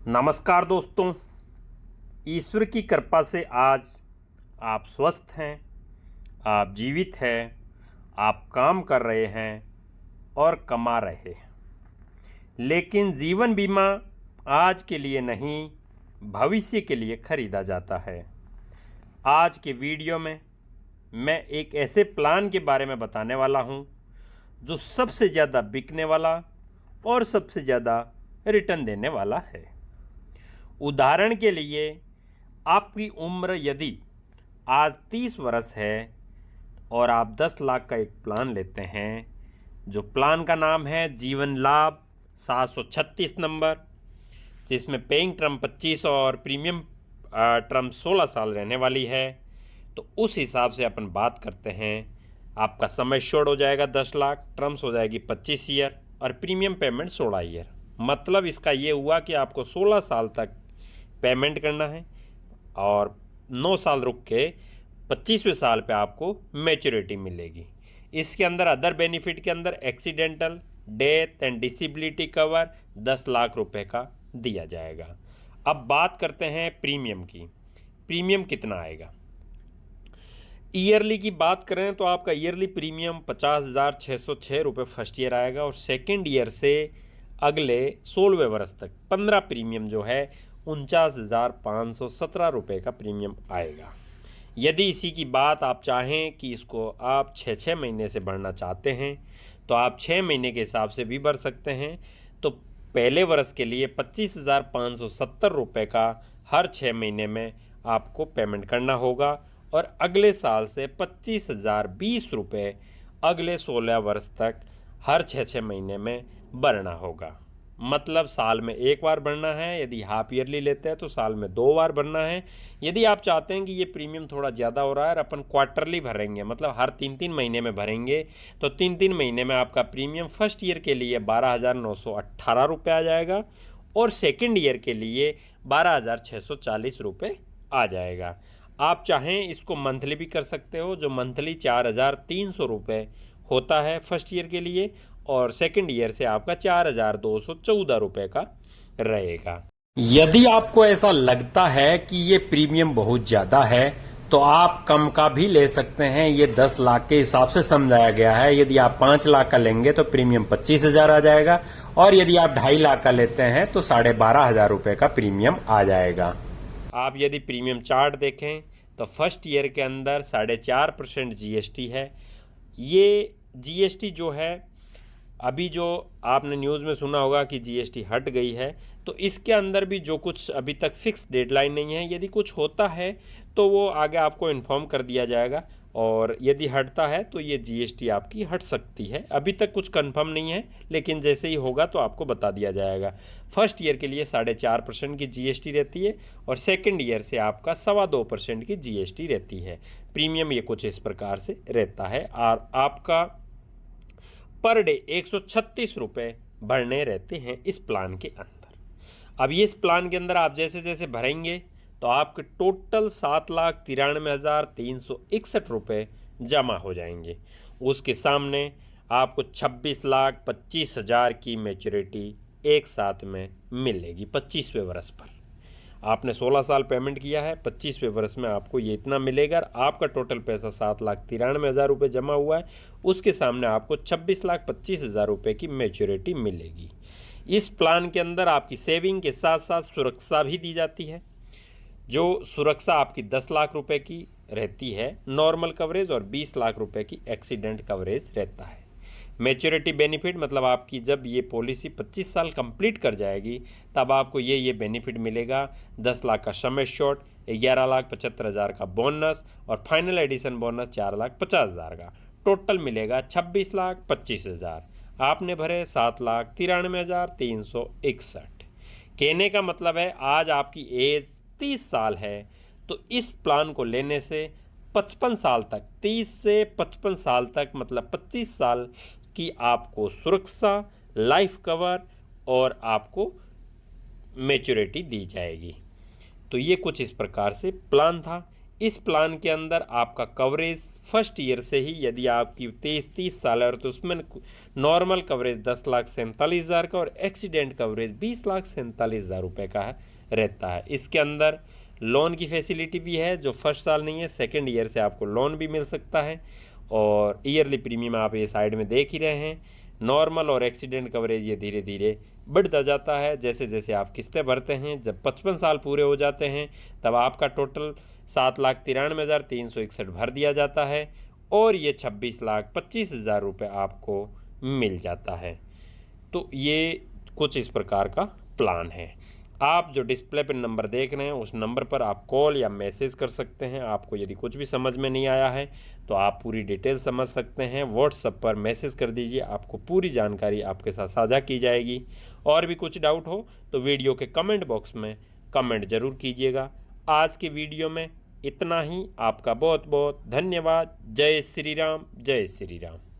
नमस्कार दोस्तों। ईश्वर की कृपा से आज आप स्वस्थ हैं, आप जीवित हैं, आप काम कर रहे हैं और कमा रहे हैं। लेकिन जीवन बीमा आज के लिए नहीं, भविष्य के लिए खरीदा जाता है। आज के वीडियो में मैं एक ऐसे प्लान के बारे में बताने वाला हूं जो सबसे ज़्यादा बिकने वाला और सबसे ज़्यादा रिटर्न देने वाला है। उदाहरण के लिए, आपकी उम्र यदि आज 30 वर्ष है और आप 10 लाख का एक प्लान लेते हैं, जो प्लान का नाम है जीवन लाभ 736 नंबर, जिसमें पेइंग टर्म 25 और प्रीमियम टर्म 16 साल रहने वाली है, तो उस हिसाब से अपन बात करते हैं। आपका समय शोर्ट हो जाएगा 10 लाख, टर्म्स हो जाएगी 25 ईयर और प्रीमियम पेमेंट 16 ईयर। मतलब इसका ये हुआ कि आपको 16 साल तक पेमेंट करना है और 9 साल रुक के 25वें साल पे आपको मैच्योरिटी मिलेगी। इसके अंदर अदर बेनिफिट के अंदर accidental death and disability cover 10 lakh रुपए का दिया जाएगा। अब बात करते हैं प्रीमियम की। प्रीमियम कितना आएगा? ईयरली की बात करें तो आपका ईयरली प्रीमियम 50,606 रुपये फर्स्ट ईयर आएगा और सेकेंड ईयर से अगले 16वें वर्ष तक 15 प्रीमियम जो है 49,517 रुपये का प्रीमियम आएगा। यदि इसी की बात आप चाहें कि इसको आप 6 महीने से भरना चाहते हैं तो आप 6 महीने के हिसाब से भी भर सकते हैं। तो पहले वर्ष के लिए 25,570 रुपये का हर 6 महीने में आपको पेमेंट करना होगा और अगले साल से 25,020 रुपये अगले 16 वर्ष तक हर 6 महीने में भरना होगा। मतलब साल में एक बार भरना है। यदि हाफ ईयरली लेते हैं तो साल में 2 बार भरना है। यदि आप चाहते हैं कि ये प्रीमियम थोड़ा ज़्यादा हो रहा है और अपन क्वार्टरली भरेंगे, मतलब हर 3-3 महीने में भरेंगे, तो 3-3 महीने में आपका प्रीमियम फर्स्ट ईयर के लिए 12,918 रुपये आ जाएगा और सेकेंड ईयर के लिए 12,640 रुपये आ जाएगा। आप चाहें इसको मंथली भी कर सकते हो, जो मंथली 4,300 रुपये होता है फर्स्ट ईयर के लिए और सेकेंड ईयर से आपका 4,214 रुपये का रहेगा। यदि आपको ऐसा लगता है कि ये प्रीमियम बहुत ज़्यादा है तो आप कम का भी ले सकते हैं। ये 10 लाख के हिसाब से समझाया गया है। यदि आप 5 लाख का लेंगे तो प्रीमियम 25,000 आ जाएगा और यदि आप 2.5 लाख का लेते हैं तो 12,500 रुपये का प्रीमियम आ जाएगा। आप यदि प्रीमियम चार्ट देखें तो फर्स्ट ईयर के अंदर 4.5% जीएसटी है। ये जीएसटी जो है, अभी जो आपने न्यूज़ में सुना होगा कि जीएसटी हट गई है, तो इसके अंदर भी जो कुछ अभी तक फिक्स डेडलाइन नहीं है। यदि कुछ होता है तो वो आगे आपको इन्फॉर्म कर दिया जाएगा और यदि हटता है तो ये जीएसटी आपकी हट सकती है। अभी तक कुछ कंफर्म नहीं है, लेकिन जैसे ही होगा तो आपको बता दिया जाएगा। फर्स्ट ईयर के लिए 4.5% की जीएसटी रहती है और सेकेंड ईयर से आपका 2.25% की जीएसटी रहती है। प्रीमियम ये कुछ इस प्रकार से रहता है और आपका पर डे 136 रुपये भरने रहते हैं इस प्लान के अंदर। अब ये इस प्लान के अंदर आप जैसे जैसे भरेंगे तो आपके टोटल 7,93,361 रुपये जमा हो जाएंगे। उसके सामने आपको 26,25,000 की मैच्योरिटी एक साथ में मिलेगी 25वें वर्ष पर। आपने 16 साल पेमेंट किया है, 25वें वर्ष में आपको ये इतना मिलेगा। आपका टोटल पैसा 7,93,000 रुपये जमा हुआ है, उसके सामने आपको 26,25,000 रुपये की मैच्योरिटी मिलेगी। इस प्लान के अंदर आपकी सेविंग के साथ साथ सुरक्षा भी दी जाती है। जो सुरक्षा आपकी 10 लाख रुपए की रहती है नॉर्मल कवरेज और 20 लाख रुपए की एक्सीडेंट कवरेज रहता है। मैच्योरिटी बेनिफिट मतलब आपकी जब ये पॉलिसी 25 साल कंप्लीट कर जाएगी तब आपको ये बेनिफिट मिलेगा। 10 लाख का समय शॉर्ट, 11,75,000 का बोनस और फाइनल एडिशन बोनस 4,50,000 का। टोटल मिलेगा 26,25,000। आपने भरे 7,93,361। कहने का मतलब है आज आपकी एज 30 साल है तो इस प्लान को लेने से 55 साल तक, 30 से 55 साल तक मतलब 25 साल की आपको सुरक्षा, लाइफ कवर और आपको मैच्योरिटी दी जाएगी। तो ये कुछ इस प्रकार से प्लान था। इस प्लान के अंदर आपका कवरेज फर्स्ट ईयर से ही, यदि आपकी 30 साल है और तो उसमें नॉर्मल कवरेज 10,47,000 का और एक्सीडेंट कवरेज 20,47,000 रुपये का रहता है। इसके अंदर लोन की फैसिलिटी भी है, जो फर्स्ट साल नहीं है, सेकेंड ईयर से आपको लोन भी मिल सकता है। और ईयरली प्रीमियम आप ये साइड में देख ही रहे हैं। नॉर्मल और एक्सीडेंट कवरेज ये धीरे धीरे बढ़ता जाता है जैसे जैसे आप किस्तें भरते हैं। जब 55 साल पूरे हो जाते हैं तब आपका टोटल 7,93,361 भर दिया जाता है और ये 26,25,000 रुपये आपको मिल जाता है। तो ये कुछ इस प्रकार का प्लान है। आप जो डिस्प्ले पर नंबर देख रहे हैं उस नंबर पर आप कॉल या मैसेज कर सकते हैं। आपको यदि कुछ भी समझ में नहीं आया है तो आप पूरी डिटेल समझ सकते हैं। व्हाट्सएप पर मैसेज कर दीजिए, आपको पूरी जानकारी आपके साथ साझा की जाएगी। और भी कुछ डाउट हो तो वीडियो के कमेंट बॉक्स में कमेंट ज़रूर कीजिएगा। आज के वीडियो में इतना ही। आपका बहुत बहुत धन्यवाद। जय श्री राम, जय श्री राम।